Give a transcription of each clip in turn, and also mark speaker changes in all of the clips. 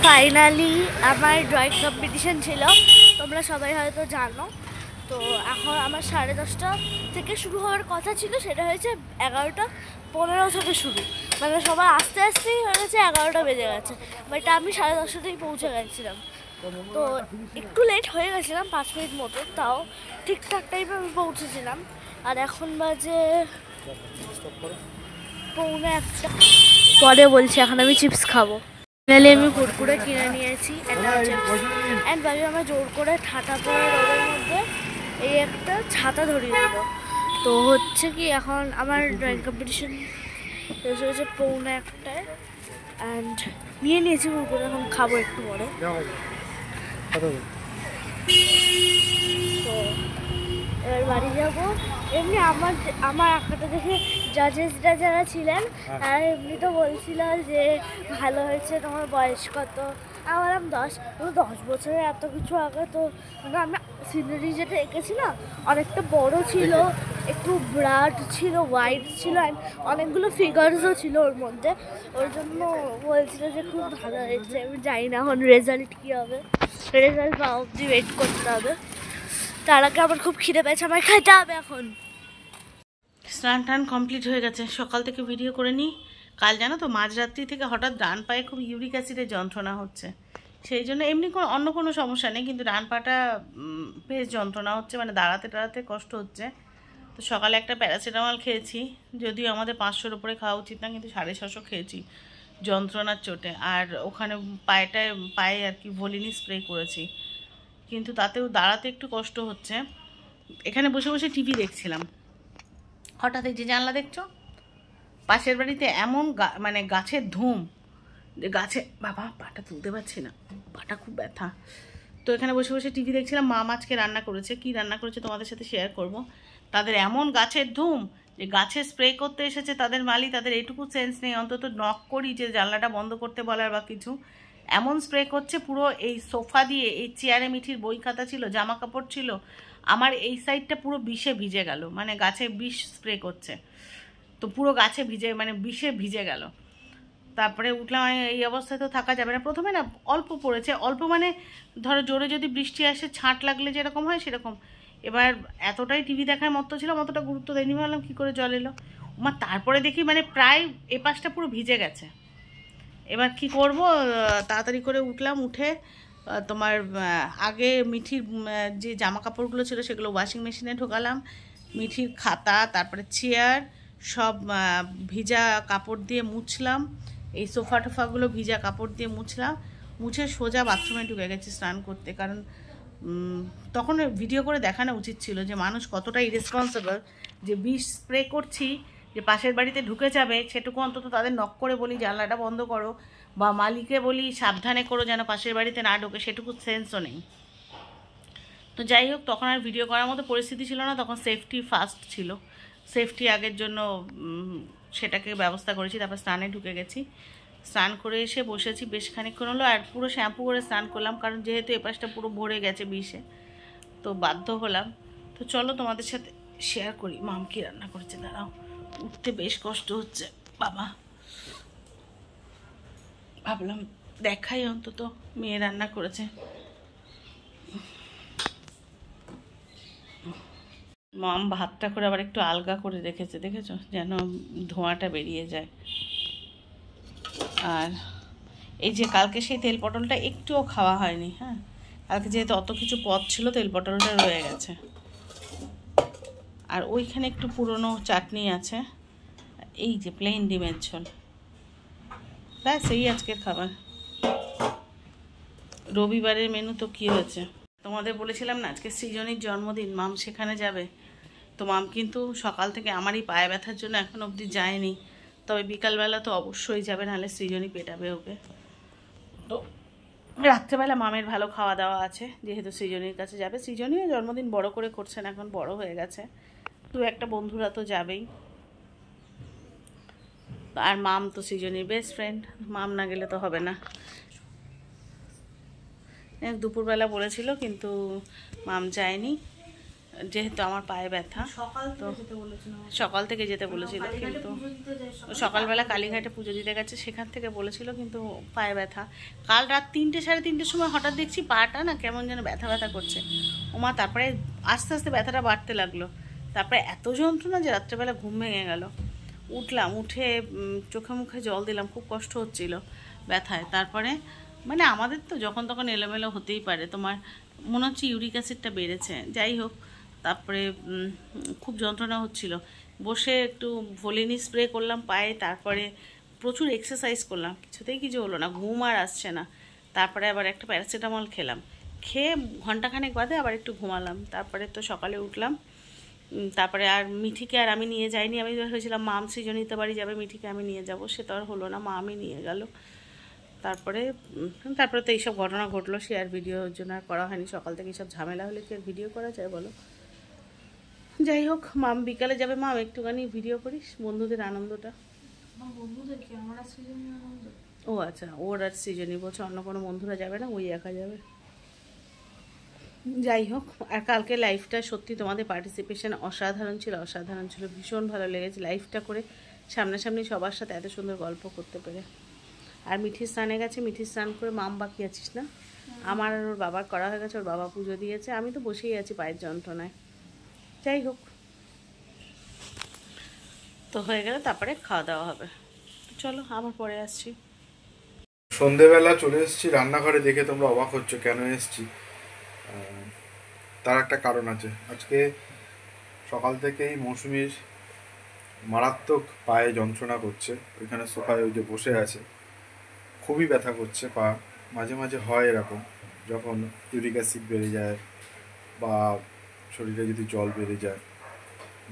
Speaker 1: Finally আমার drawing competition ছিল, তোমরা সবাই হয়তো জানো। তো এখন আমার 10:30 থেকে শুরু হওয়ার কথা ছিল, সেটা হয়েছে 11:15 থেকে শুরু, মানে সবাই আস্তে আস্তেই হয়ে গেছে, 11টা বেজে গেছে। বাট আমি 10:30টাতেই পৌঁছে গেছিলাম। তো একটু লেট হয়ে গেছিলাম 5 মিনিট মতো, তাও ঠিকঠাক টাইমে আমি পৌঁছেছিলাম। আর এখন বাজে 1:45। পরে বলছি, এখন আমি চিপস খাবো। ফাইনালি আমি কুরকুরে কিনে নিয়েছি অ্যান্ড বাবি আমার জোর করে ঠাটা পড়া রোদের মধ্যে এই একটা ছাতা ধরিয়ে দিল। তো হচ্ছে কি, এখন আমার ড্রয়িং কম্পিটিশন শেষ হয়েছে 1:45 অ্যান্ড নিয়ে নিয়েছি কুরকুরে, এখন খাবো একটু পরে। তো এবার বাড়ি যাবো। এমনি আমার আঁকাটা দেখে জাজেসরা যারা ছিলেন তারা এমনি তো বলছিল যে ভালো হয়েছে, তোমার বয়স কত? আমি বললাম 10। 10 বছরে এত কিছু আঁকা, তো আমি সিনারি যেটা এঁকেছি না অনেকটা বড় ছিল, একটু ব্রাড ছিল, ওয়াইড ছিল, অনেকগুলো ফিগার্সও ছিল ওর মধ্যে। ওর জন্য বলছিল যে খুব ভালো হয়েছে। আমি জানি না এখন রেজাল্ট কী হবে, রেজাল্ট পাওয়া অবধি ওয়েট করতে হবে। তার আগে আমার খুব খিদে পেয়েছে, আমার খেতে হবে এখন।
Speaker 2: স্নান টান কমপ্লিট হয়ে গেছে, সকাল থেকে ভিডিও করে নিই। কাল জানো তো মাঝরাত্রি থেকে হঠাৎ ডান পায়ে খুব ইউরিক অ্যাসিডের যন্ত্রণা হচ্ছে, সেই জন্য এমনি অন্য কোনো সমস্যা নেই, কিন্তু ডান পাটা বেশ যন্ত্রণা হচ্ছে, মানে দাঁড়াতে টাড়াতে কষ্ট হচ্ছে। তো সকালে একটা প্যারাসিটামল খেয়েছি, যদিও আমাদের 500-র উপরে খাওয়া উচিত না, কিন্তু 650 খেয়েছি যন্ত্রণার চোটে। আর ওখানে পায়ে আর কি ভলিনি স্প্রে করেছি, কিন্তু তাতেও দাঁড়াতে একটু কষ্ট হচ্ছে। এখানে বসে বসে টিভি দেখছিলাম, হঠাৎ এই যে জানলা দেখছো, পাশের বাড়িতে এমন মানে গাছের ধুম, যে গাছে বাবা পাটা তুলতে পারছি না, পাটা খুব ব্যথা। তো এখানে বসে বসে টিভি দেখছিলাম। মা আজকে রান্না করেছে, কি রান্না করেছে তোমাদের সাথে শেয়ার করব। তাদের এমন গাছের ধুম যে গাছে স্প্রে করতে এসেছে তাদের মালি, তাদের এইটুকু সেন্স নেই অন্তত নক করি যে জানলাটা বন্ধ করতে বলার বা কিছু। এমন স্প্রে করছে পুরো এই সোফা দিয়ে, এই চেয়ারে মিঠির বই খাতা ছিল, জামা কাপড় ছিল, আমার এই সাইডটা পুরো বিষে ভিজে গেল, মানে গাছে বিষ স্প্রে করছে, তো পুরো গাছে ভিজে মানে বিষে ভিজে গেল। তারপরে উঠলাম, এই অবস্থায় তো থাকা যাবে না। প্রথমে না অল্প পড়েছে, অল্প মানে ধরো জোরে যদি বৃষ্টি আসে ছাঁট লাগলে যেরকম হয় সেরকম। এবার এতটাই টিভি দেখার মতো ছিল, অতটা গুরুত্ব দেয়নি, ভাবলাম কী করে জল এলো। তারপরে দেখি মানে প্রায় এপাশটা পুরো ভিজে গেছে। এবার কি করব, তাড়াতাড়ি করে উঠলাম, উঠে তোমার আগে মিঠির যে জামা কাপড়গুলো ছিল সেগুলো ওয়াশিং মেশিনে ঢোকালাম, মিঠির খাতা, তারপরে চেয়ার সব ভিজা কাপড় দিয়ে মুছলাম, এই সোফা টোফাগুলো ভিজা কাপড় দিয়ে মুছলাম, মুছে সোজা বাথরুমে ঢুকে গেছি স্নান করতে। কারণ তখন ভিডিও করে দেখানো উচিত ছিল যে মানুষ কতটা ইরেসপন্সিবল, যে বিষ স্প্রে করছি যে পাশের বাড়িতে ঢুকে যাবে, সেটুকু অন্তত তাদের নক করে বলি জানলাটা বন্ধ করো, বা মালিকে বলি সাবধানে করো যেন পাশের বাড়িতে না ঢোকে, সেটুকু সেন্সও নেই। তো যাই হোক, তখন আর ভিডিও করার মতো পরিস্থিতি ছিল না, তখন সেফটি ফার্স্ট ছিল, সেফটি আগের জন্য সেটাকে ব্যবস্থা করেছি। তারপর স্নানে ঢুকে গেছি, স্নান করে এসে বসেছি বেশ খানিকক্ষণ হলো, আর পুরো শ্যাম্পু করে স্নান করলাম, কারণ যেহেতু এপাশটা পুরো ভরে গেছে বিষে, তো বাধ্য হলাম। তো চলো তোমাদের সাথে শেয়ার করি মাম কি রান্না করেছে। দাঁড়াও, উঠতে বেশ কষ্ট হচ্ছে বাবা, ভাবলাম দেখাই অন্তত মেয়ে রান্না করেছে। মাম ভাতটা করে আবার একটু আলগা করে রেখেছে, দেখেছো, যেন ধোঁয়াটা বেরিয়ে যায়। আর এই যে কালকে সেই তেল পটলটা একটুও খাওয়া হয়নি, হ্যাঁ, কালকে যেহেতু অত কিছু পদ ছিল তেল পটলটা রয়ে গেছে। আর ওইখানে একটু পুরনো চাটনি আছে, এই যে প্লেন ডিমের ঝোল, ব্যাস এই আজকের খাবার। রবিবারের মেনু তো কী হয়েছে তোমাদের বলেছিলাম না, আজকে সৃজনীর জন্মদিন, মাম সেখানে যাবে। তো মাম কিন্তু সকাল থেকে আমারই পায়ে ব্যথার জন্য এখন অবধি যায়নি, তবে বিকালবেলা তো অবশ্যই যাবে, নাহলে সৃজনী পেটাবে ওকে। তো রাত্রেবেলা মামের ভালো খাওয়া দাওয়া আছে, যেহেতু সৃজনীর কাছে যাবে। সৃজনীও জন্মদিন বড় করে করছেন, এখন বড় হয়ে গেছে, দু একটা বন্ধুরা তো যাবেই। আর মাম তো সৃজনীর বেস্ট ফ্রেন্ড, মাম না গেলে তো হবে না। দুপুরবেলা বলেছিল কিন্তু মাম যায়নি, যেহেতু আমার পায়ে ব্যথা, তো সকাল থেকে যেতে বলেছিল, কিন্তু সকালবেলা কালীঘাটে পুজো দিতে গেছে, সেখান থেকে বলেছিল, কিন্তু পায়ে ব্যথা। কাল রাত 3টে সাড়ে 3টের সময় হঠাৎ দেখছি পাটা না কেমন যেন ব্যথা ব্যথা করছে। ওমা, তারপরে আস্তে আস্তে ব্যথাটা বাড়তে লাগলো, তারপরে এত যন্ত্রণা যে রাত্রেবেলা ঘুম ভেঙে গেল। উঠলাম, উঠে চোখে মুখে জল দিলাম, খুব কষ্ট হচ্ছিল ব্যথায়। তারপরে মানে আমাদের তো যখন তখন এলোমেলো হতেই পারে, তোমার মনে হচ্ছে ইউরিক অ্যাসিডটা বেড়েছে, যাই হোক। তারপরে খুব যন্ত্রণা হচ্ছিল, বসে একটু ভলিনি স্প্রে করলাম পায়ে, তারপরে প্রচুর এক্সারসাইজ করলাম, কিছুতেই কিছু হলো না, ঘুম আর আসছে না। তারপরে আবার একটা প্যারাসিটামল খেলাম, খেয়ে ঘন্টাখানেক বাদে আবার একটু ঘুমালাম। তারপরে তো সকালে উঠলাম, তারপরে আর মিঠিকে আর আমি নিয়ে যাইনি। আমি ভেবেছিলাম মাম সৃজনীতে বাড়ি যাবে, মিঠিকে আমি নিয়ে যাব, সে তো আর হলো না, মা আমি নিয়ে গেল। তারপরে তো এইসব ঘটনা ঘটলো, সে আর ভিডিওর জন্য আর করা হয়নি। সকাল থেকে এইসব ঝামেলা হলে কি আর ভিডিও করা যায় বলো? যাই হোক, মাম বিকালে যাবে, মাম একটুখানি ভিডিও করিস বন্ধুদের আনন্দটা। ও আচ্ছা, ওর আর সৃজনী বলছে অন্য কোনো বন্ধুরা যাবে না, ওই একা যাবে। যাই হোক, আর কালকে লাইভটা সত্যি তোমাদের পার্টিসিপেশন অসাধারণ ছিল, ভীষণ ভালো লেগেছে লাইভটা করে, সামনাসামনি সবার সাথে এত সুন্দর গল্প করতে পেরে। আর মিঠি স্নানে গেছে, মিঠি স্নান করে, মাম বাকি আছিস না? আমার আর ওর বাবার করা হয়ে গেছে, ওর বাবা পুজো দিয়েছে, আমি তো বসেই আছি পায়ের যন্ত্রণায়। যাই হোক, তো হয়ে গেলে তারপরে খাওয়া দাওয়া হবে। চলো আবার পরে আসছি।
Speaker 3: সন্ধেবেলা চলে এসেছি রান্নাঘরে, দেখে তোমরা অবাক হচ্ছ কেন এসেছি। তার একটা কারণ আছে। আজকে সকাল থেকেই মৌসুমীর মারাত্মক পায়ে যন্ত্রণা করছে, ওইখানে সোফায় ওই যে বসে আছে, খুবই ব্যথা করছে পা। মাঝে মাঝে হয় এরকম, যখন ইউরিক অ্যাসিড বেড়ে যায় বা শরীরে যদি জল বেড়ে যায়।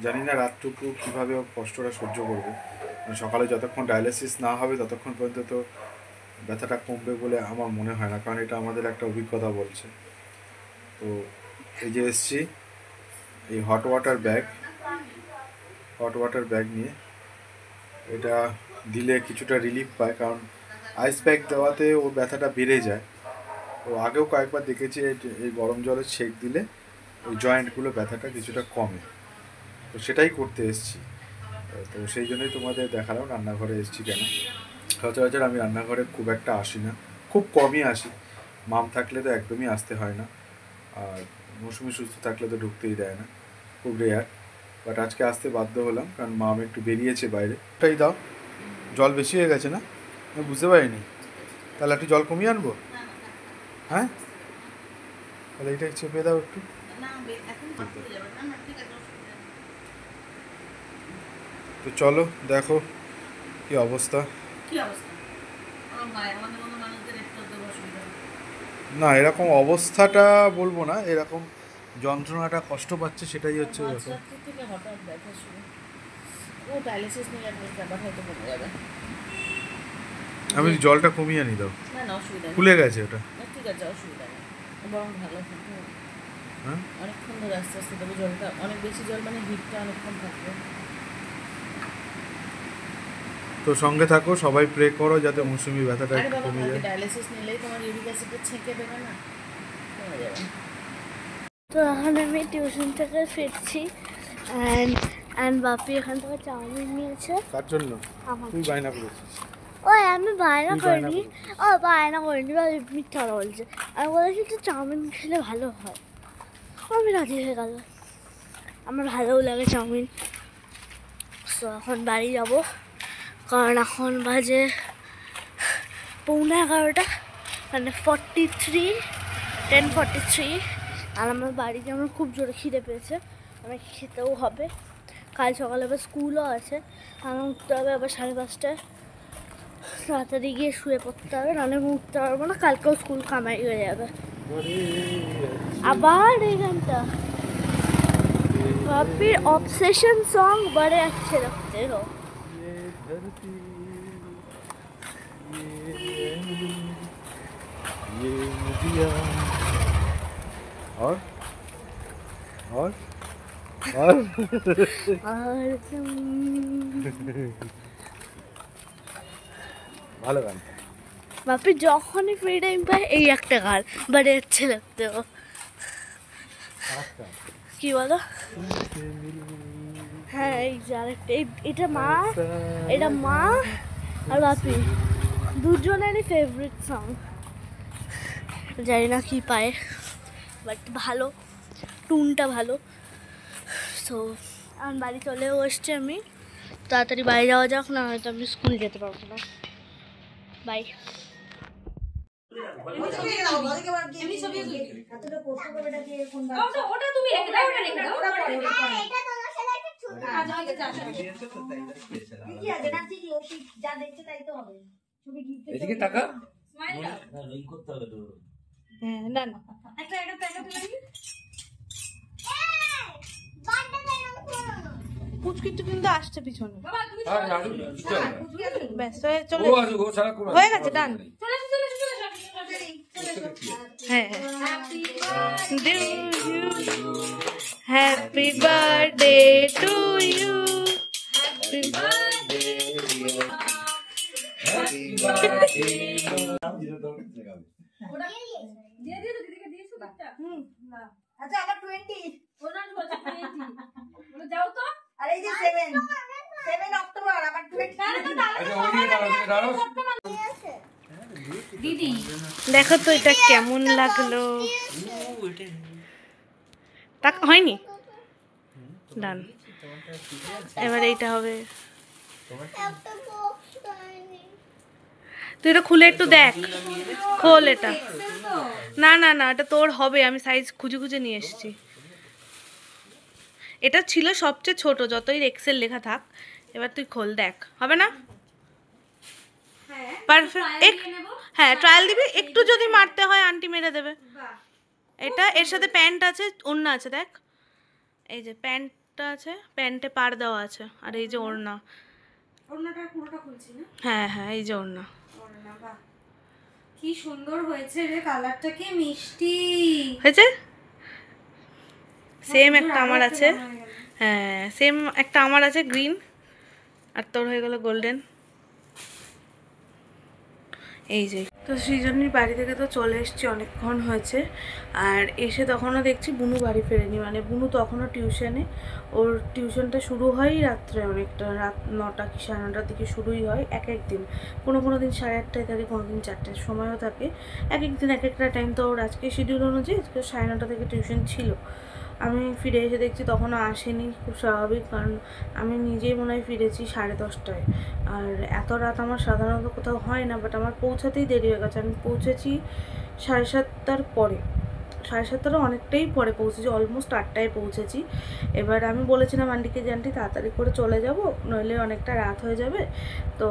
Speaker 3: জানি না রাতটুকু কীভাবে কষ্টটা সহ্য করবে। সকালে যতক্ষণ ডায়ালিসিস না হবে ততক্ষণ পর্যন্ত তো ব্যথাটা কমবে বলে আমার মনে হয় না, কারণ এটা আমাদের একটা অভিজ্ঞতা বলছে। তো এই যে এসছি, এই হট ওয়াটার ব্যাগ নিয়ে, এটা দিলে কিছুটা রিলিফ পায়, কারণ আইস ব্যাগ দেওয়াতে ওর ব্যথাটা বেড়ে যায়। তো আগেও কয়েকবার দেখেছি এই গরম জলের ছেঁক দিলে ওই জয়েন্টগুলো ব্যথাটা কিছুটা কমে। তো সেটাই করতে এসছি। তো সেই জন্যই তোমাদের দেখালাম রান্নাঘরে এসছি কেন। সচরাচর আমি রান্নাঘরে খুব একটা আসি না, খুব কমই আসি। মাম থাকলে তো একদমই আসতে হয় না, আর মৌসুমি সুস্থ থাকলে তো ঢুকতেই দেয় না, খুব রেয়ার। বাট আজকে আসতে বাধ্য হলাম, কারণ মাম একটু বেরিয়েছে বাইরে। এটাই দাও, জল বেশি হয়ে গেছে না? আমি বুঝতে পারিনি, তাহলে একটু জল কমিয়ে আনবো। হ্যাঁ, তাহলে এইটা চেপে দাও একটু। তো চলো দেখো কি অবস্থা। না, এরকম অবস্থাটা বলবো না, এরকম যন্ত্রণাটা কষ্ট পাচ্ছে, সেটাই হচ্ছে ব্যাপার। আমি জলটা কমিয়ে আনি দাও, খুলে গেছে ওটা।
Speaker 2: ঠিক আছে, অসুবিধা নেই, বরং ভালো থাকবে। হ্যাঁ, অনেকক্ষণ ধরে আস্তে আস্তে দেবো জলটা, অনেক বেশি জল মানে হিটটা অনেকক্ষণ থাকবে।
Speaker 3: তো সঙ্গে থাকো, সবাই প্রে করো যাতে মৌসুমি ব্যথাটা একটু কমে যায়।
Speaker 2: ডায়ালিসিস নিলেই তোমার ইউরিক অ্যাসিডটা ছেঁকে দেবে না, কমে যাবে।
Speaker 1: তো এখন আমি টিউশন থেকে ফিরছি, অ্যান্ড বাপি এখান থেকে চাউমিন নিয়েছে।
Speaker 3: কার জন্য? তুই বায়না করেছিস?
Speaker 1: ওই আমি বায়না করিনি, বায়না করিনি, মিথ্যা বলছে। আমি বলেছি তো চাউমিন খেলে ভালো হয়, আমি রাজি হয়ে গেল, আমার ভালোও লাগে চাউমিন। তো এখন বাড়ি যাব, কারণ এখন বাজে 11:15, মানে 10:43, আর আমার বাড়িতে আমার খুব জোরে খিদে পেয়েছে, আমাকে খেতেও হবে। কাল সকালে আবার স্কুলও আছে, আমার উঠতে হবে আবার 5:30টায়, তাড়াতাড়ি গিয়ে শুয়ে পড়তে হবে, নাহলে আমি উঠতে পারবো না, কালকেও স্কুল কামাই হয়ে যাবে। আবার এই গানটা বাপির অবসেশন সং বড়ে अच्छे लगते हो।
Speaker 3: और ভালো গান।
Speaker 1: বাপি যখনই ফ্রি টাইম পায় এই একটা গান বড়ে अच्छे लगते हो। কি বলো? হ্যাঁ এই যে আরেকটা, এটা মা আর বাপি দুজনেরই ফেভারিট সং। জানি না কি পায়, বাট ভালো, টুনটা ভালো। সো আমার বাড়ি চলেও এসছি, আমি তাড়াতাড়ি বাড়ি যাওয়া যাক, না হয়তো আমি স্কুল যেতে পারবো না। বাই।
Speaker 4: এদিকে টাকা
Speaker 2: পুচকিটু কিন্তু আসছে পিছনে। ব্যাস
Speaker 4: হয়ে গেছে, ডান।
Speaker 2: হ্যাঁ, হ্যাপি বার্থডে টু ইউ।
Speaker 5: আচ্ছা আমার 20 ওনার বলছে 20 বলে যাও তো। আর এই যে 7 অক্টোবর আমার 20। দিদি
Speaker 2: দেখো তো এটা কেমন লাগলো। হয়নি, ডান। এবার এইটা হবে। তুই এটা খুলে একটু দেখ, খোল এটা। না না না, এটা তোর হবে, আমি সাইজ খুঁজে খুঁজে নিয়ে এসেছি। এটা ছিল সবচেয়ে ছোট, যতই এক্সেল লেখা থাক। এবার তুই খোল, দেখ হবে না? পারফেক্ট। হ্যাঁ ট্রায়াল দিবি, একটু যদি মারতে হয় আন্টি মেরে দেবে। এটা এর সাথে প্যান্ট আছে, ওড়না আছে, দেখ এই যে প্যান্টটা আছে, প্যান্টে পাড় দেওয়া আছে, আর এই যে ওড়না।
Speaker 5: ওড়নাটা পুরোটা খুলছি না?
Speaker 2: হ্যাঁ হ্যাঁ, এই যে ওড়না।
Speaker 5: ওড়না, বাহ কি সুন্দর হয়েছে রে, কালারটা কি মিষ্টি
Speaker 2: হয়েছে। সেম একটা আমার আছে, হ্যাঁ সেম একটা আমার আছে গ্রিন, আর তোর হয়ে গেল গোল্ডেন। এই যে তো সৃজনীর বাড়ি থেকে তো চলে এসেছি, অনেকক্ষণ হয়েছে। আর এসে তখনও দেখছি বুনু বাড়ি ফেরেনি, মানে বুনু তখনও টিউশনে। ওর টিউশনটা শুরু হয় রাত্রে, অনেকটা রাত 9টা কি 9:30টার দিকে শুরুই হয় এক এক দিন। কোনো দিন 8:30টায় থাকে, কোনো দিন 4টার সময়ও থাকে, এক এক দিন এক একটা টাইম। তো ওর আজকে শিডিউল অনুযায়ী আজকে 9:30টা থেকে টিউশন ছিল। আমি ফিরে এসে দেখছি তখনও আসেনি, খুব স্বাভাবিক, কারণ আমি নিজেই মনে হয় ফিরেছি 10:30টায়। আর এত রাত আমার সাধারণত কোথাও হয় না, বাট আমার পৌঁছাতেই দেরি হয়ে গেছে। আমি পৌঁছেছি 7:30টার পরে, 7:30টারও অনেকটাই পরে পৌঁছেছি, অলমোস্ট 8টায় পৌঁছেছি। এবার আমি বলেছিলাম আন্টিকে যে আন্টি তাড়াতাড়ি করে চলে যাব, নইলে অনেকটা রাত হয়ে যাবে। তো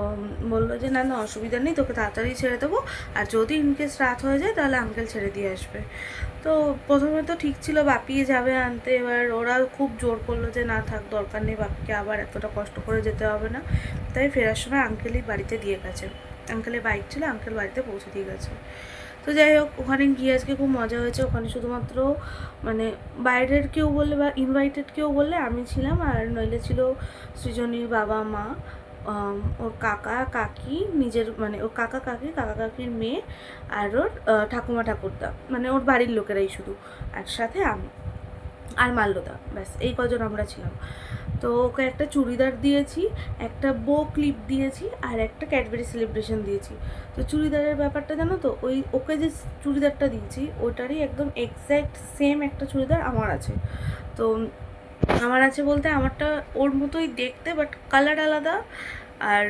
Speaker 2: বললো যে না না অসুবিধা নেই, তোকে তাড়াতাড়ি ছেড়ে দেবো, আর যদি ইনকেস রাত হয়ে যায় তাহলে আঙ্কেল ছেড়ে দিয়ে আসবে। তো প্রথমে তো ঠিক ছিল বাপিয়ে যাবে আনতে, এবার ওরা খুব জোর করলো যে না থাক, দরকার নেই, বাপিকে আবার এতটা কষ্ট করে যেতে হবে না। তাই ফেরার সময় আঙ্কেলই বাড়িতে দিয়ে গেছে, আঙ্কেলের বাইক ছিল, আঙ্কেল বাড়িতে পৌঁছে দিয়ে গেছে। তো যাই হোক, ওখানে গিয়ে আজকে খুব মজা হয়েছে। ওখানে শুধুমাত্র মানে বাইরের কেউ বললে বা ইনভাইটেড কেউ বললে আমি ছিলাম, আর নইলে ছিল সৃজনীর বাবা মা, ওর কাকা কাকি, নিজের মানে ওর কাকা কাকির মেয়ে, আর ওর ঠাকুমা ঠাকুরদা, মানে ওর বাড়ির লোকেরাই শুধু, আর সাথে আমি আর মাল্যদা, ব্যাস এই কজন আমরা ছিলাম। তো ওকে একটা চুড়িদার দিয়েছি, একটা বো ক্লিপ দিয়েছি, আর একটা ক্যাডবেরি সেলিব্রেশন দিয়েছি। তো চুড়িদারের ব্যাপারটা জানো তো, ওকে যে চুড়িদারটা দিয়েছি ওটারই একদম এক্স্যাক্ট সেম একটা চুড়িদার আমার আছে। তো আমার আছে বলতে আমারটা ওর মতোই দেখতে, বাট কালার আলাদা, আর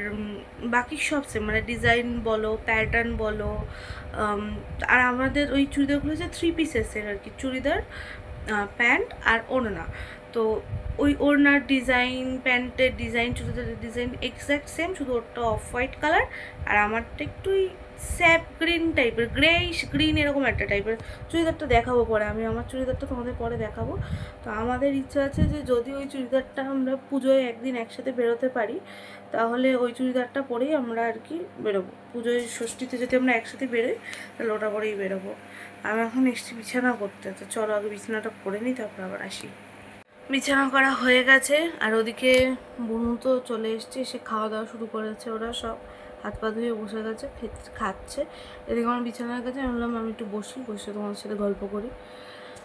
Speaker 2: বাকি সব সেম, মানে ডিজাইন বলো, প্যাটার্ন বলো। আর আমাদের ওই চুড়িদারগুলো হচ্ছে 3 পিসেসের আর কি, চুড়িদার, প্যান্ট আর ওড়না। তো ওই ওড়নার ডিজাইন, প্যান্টের ডিজাইন, চুড়িদারের ডিজাইন এক্স্যাক্ট সেম, শুধু ওরটা অফ হোয়াইট কালার, আর আমারটা একটু স্যাপ গ্রিন টাইপের, গ্রেইশ গ্রিন এরকম একটা টাইপের। চুড়িদারটা দেখাবো পরে, আমি আমার চুড়িদারটা তোমাদের পরে দেখাবো। তো আমাদের ইচ্ছা আছে যে যদি ওই চুড়িদারটা আমরা পুজোয় একদিন একসাথে বেরোতে পারি, তাহলে ওই চুড়িদারটা পরেই আমরা আর কি বেরোবো। পুজোয় ষষ্ঠীতে যদি আমরা একসাথে বেরোই তাহলে ওটা পরেই বেরোবো। আমি এখন এসছি বিছানা করতে, তো চলো আগে বিছানাটা করে নিই, তারপর আবার আসি। বিছানা করা হয়ে গেছে, আর ওদিকে বুনু তো চলে এসছে, সে খাওয়া দাওয়া শুরু করেছে, ওরা সব হাত পা ধুয়ে বসে গেছে, খাচ্ছে। এদিকে আমার বিছানার কাছে আমি বললাম আমি একটু বসে তোমাদের সাথে গল্প করি।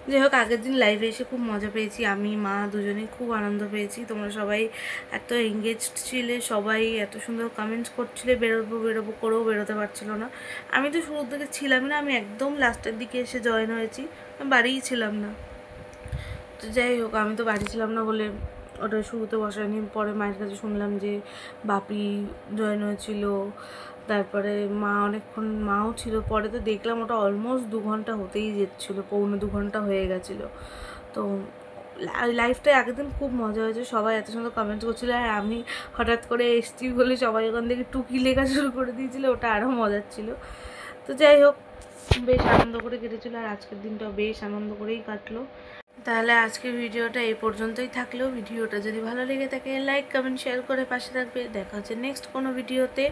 Speaker 2: যাই হোক, আগের দিন লাইভে এসে খুব মজা পেয়েছি, আমি মা দুজনেই খুব আনন্দ পেয়েছি। তোমরা সবাই এত এঙ্গেজড ছিলে, সবাই এত সুন্দর কমেন্টস করছিলে, বেরোবো বেরোবো করেও বেরোতে পারছিলো না। আমি তো শুরুর দিকে ছিলামই না, আমি একদম লাস্টের দিকে এসে জয়েন হয়েছি, আমি বাড়িই ছিলাম না। তো যাই হোক, আমি তো বাড়ি ছিলাম না বলে ওটা শুরুতে বসায়নি। পরে মায়ের কাছে শুনলাম যে বাপি জয়েন হয়েছিল, তারপরে মা অনেকক্ষণ মাও ছিল। পরে তো দেখলাম ওটা অলমোস্ট 2 ঘন্টা হতেই যেচ্ছিলো, 1.25 ঘন্টা হয়ে গেছিলো। তো লাইফটায় আগের দিন খুব মজা হয়েছে, সবাই এত সুন্দর কমেন্টস করছিলো। আর আমি হঠাৎ করে এসছি বলে সবাই ওখান থেকে টুকি লেখা শুরু করে দিয়েছিলো, ওটা আরও মজার ছিল। তো যাই হোক, বেশ আনন্দ করে কেটেছিলো, আর আজকের দিনটাও বেশ আনন্দ করেই কাটলো। তাহলে আজকের ভিডিওটা এই পর্যন্তই থাকলেও, ভিডিওটা যদি ভালো লেগে থাকে লাইক কমেন্ট শেয়ার করে পাশে থাকবে। দেখা হচ্ছে নেক্সট কোনো ভিডিওতে।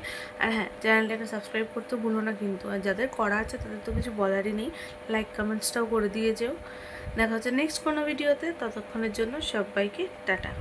Speaker 2: আর হ্যাঁ, চ্যানেলটাকে সাবস্ক্রাইব করতে ভুলো না কিন্তু, আর যাদের করা আছে তাদের তো কিছু বলারই নেই, লাইক কমেন্টসটাও করে দিয়ে যেও। দেখা হচ্ছে নেক্সট কোনো ভিডিওতে, ততক্ষণের জন্য সবাইকে টাটা।